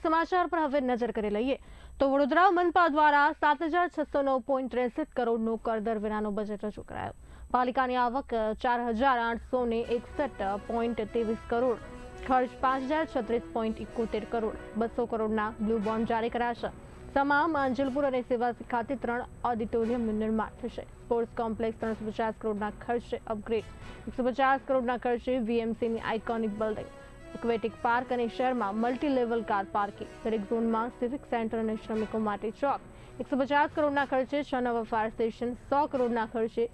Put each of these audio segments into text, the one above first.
સમાચાર પર હવે નજર કરી લઈએ તો વડોદરા મનપા દ્વારા 7,609.63 કરોડનું કરદર વિનાનું બજેટ રજૂ કરાયું. પાલિકાની આવક 4,861.23 કરોડ, ખર્ચ 5,036.71 કરોડ, 200 કરોડના બ્લુ બોન્ડ જારી કર્યા છે. તમામ અંજલપુર અને સેવાસી ખાતે 3 ઓડિટોરિયમનું નિર્માણ થશે. સ્પોર્ટ્સ કોમ્પ્લેક્સ 350 કરોડના ખર્ચે અપગ્રેડ, 150 કરોડના ખર્ચે વીએમસીની આઇકોનિક બિલ્ડિંગ, એક્વેટિક પાર્ક અને શહેરમાં મલ્ટી લેવલ કાર પાર્કિંગ, દરેક ઝોનમાં સિવિક સેન્ટર અને શ્રમિકો માટે ચોક, 150 કરોડના ખર્ચે 6 નવા ફાયર સ્ટેશન, 100 કરોડના ખર્ચે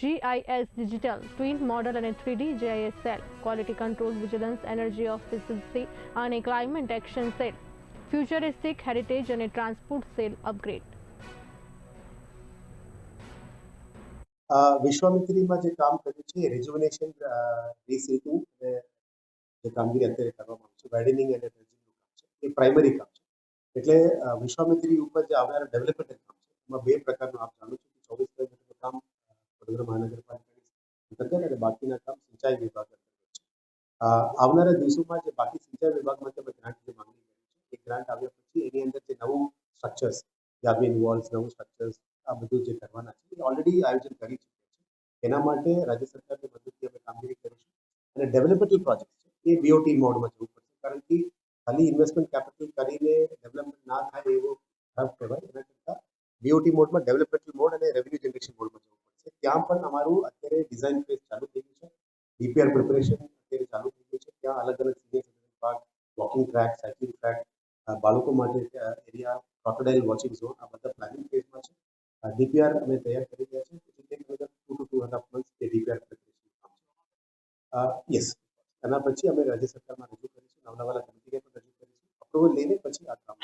GIS ડિજિટલ ટ્વિન મોડલ અને 3D GIS cell, quality control, vigilance, energy efficiency અને climate action cell, futuristic heritage અને ટ્રાન્સપોર્ટ સેલ અપગ્રેડ. વિશ્વામિત્રીમાં જે કામ કર્યું છે રિજુવિનેશન રીસીટિંગ જે કામગીરી અત્યારે કરવામાં આવે છે, વાઇડનિંગ અને ડ્રેજિંગનું કામ છે, એ પ્રાઇમરી કામ છે. એટલે વિશ્વામિત્રી ઉપર જે આવનારા ડેવલપમેન્ટ કામ છે એમાં 2 પ્રકારનું આપ જાણો છો કે 24 કિલોમીટરનું કામ વડોદરા મહાનગરપાલિકાની અંતર્ગત અને બાકીના કામ સિંચાઈ વિભાગ અંતર્ગત છે. આવનારા દિવસોમાં જે બાકી સિંચાઈ વિભાગ માટે અમે ગ્રાન્ટ જે માંગણી કરી છે એ ગ્રાન્ટ આવ્યા પછી એની અંદર જે નવું સ્ટ્રક્ચર્સ, યાબીન વોલ્સ, નવું સ્ટ્રક્ચર્સ આ બધું જે કરવાના છે એ ઓલરેડી આયોજન કરી ચૂક્યા છે. એના માટે રાજ્ય સરકારની મદદથી અમે કામગીરી કરીશું અને ડેવલપમેન્ટલ પ્રોજેક્ટ છે એ બીઓટી મોડમાં જવું પડશે, કારણ કે ખાલી ઇન્વેસ્ટમેન્ટ કેપિટલ કરીને ડેવલપમેન્ટ ના થાય એવો ખરાબ કહેવાય. એના કરતાં બીઓટી મોડમાં ડેવલપમેન્ટલ મોડ અને રેવન્યુ જનરેશન મોડમાં જવું પડશે. ત્યાં પણ અમારું અત્યારે ડિઝાઇન ફેઝ ચાલુ થઈ ગયું છે, ડીપીઆર પ્રિપરેશન અત્યારે ચાલુ થઈ ગયું છે. ત્યાં અલગ અલગ senior citizen park, walking track, cycling track, બાળકો માટે એરિયા, ક્રોકોડાઇલ વોચિંગ ઝોન આ બધા પ્લાનિંગ ફેઝમાં છે. ડીપીઆર અમે તૈયાર કરી રહ્યા છીએ. પછી 2 to 2.5 months જે ડીપીઆર પ્રિપરેશન કામ છે. યસ, એના પછી અમે રાજ્ય સરકારમાં રજૂ કરીશું, નવલાવાલા કમિટીને પણ રજૂ કરીશું. અપ્રુવલ લઈને પછી આ કામ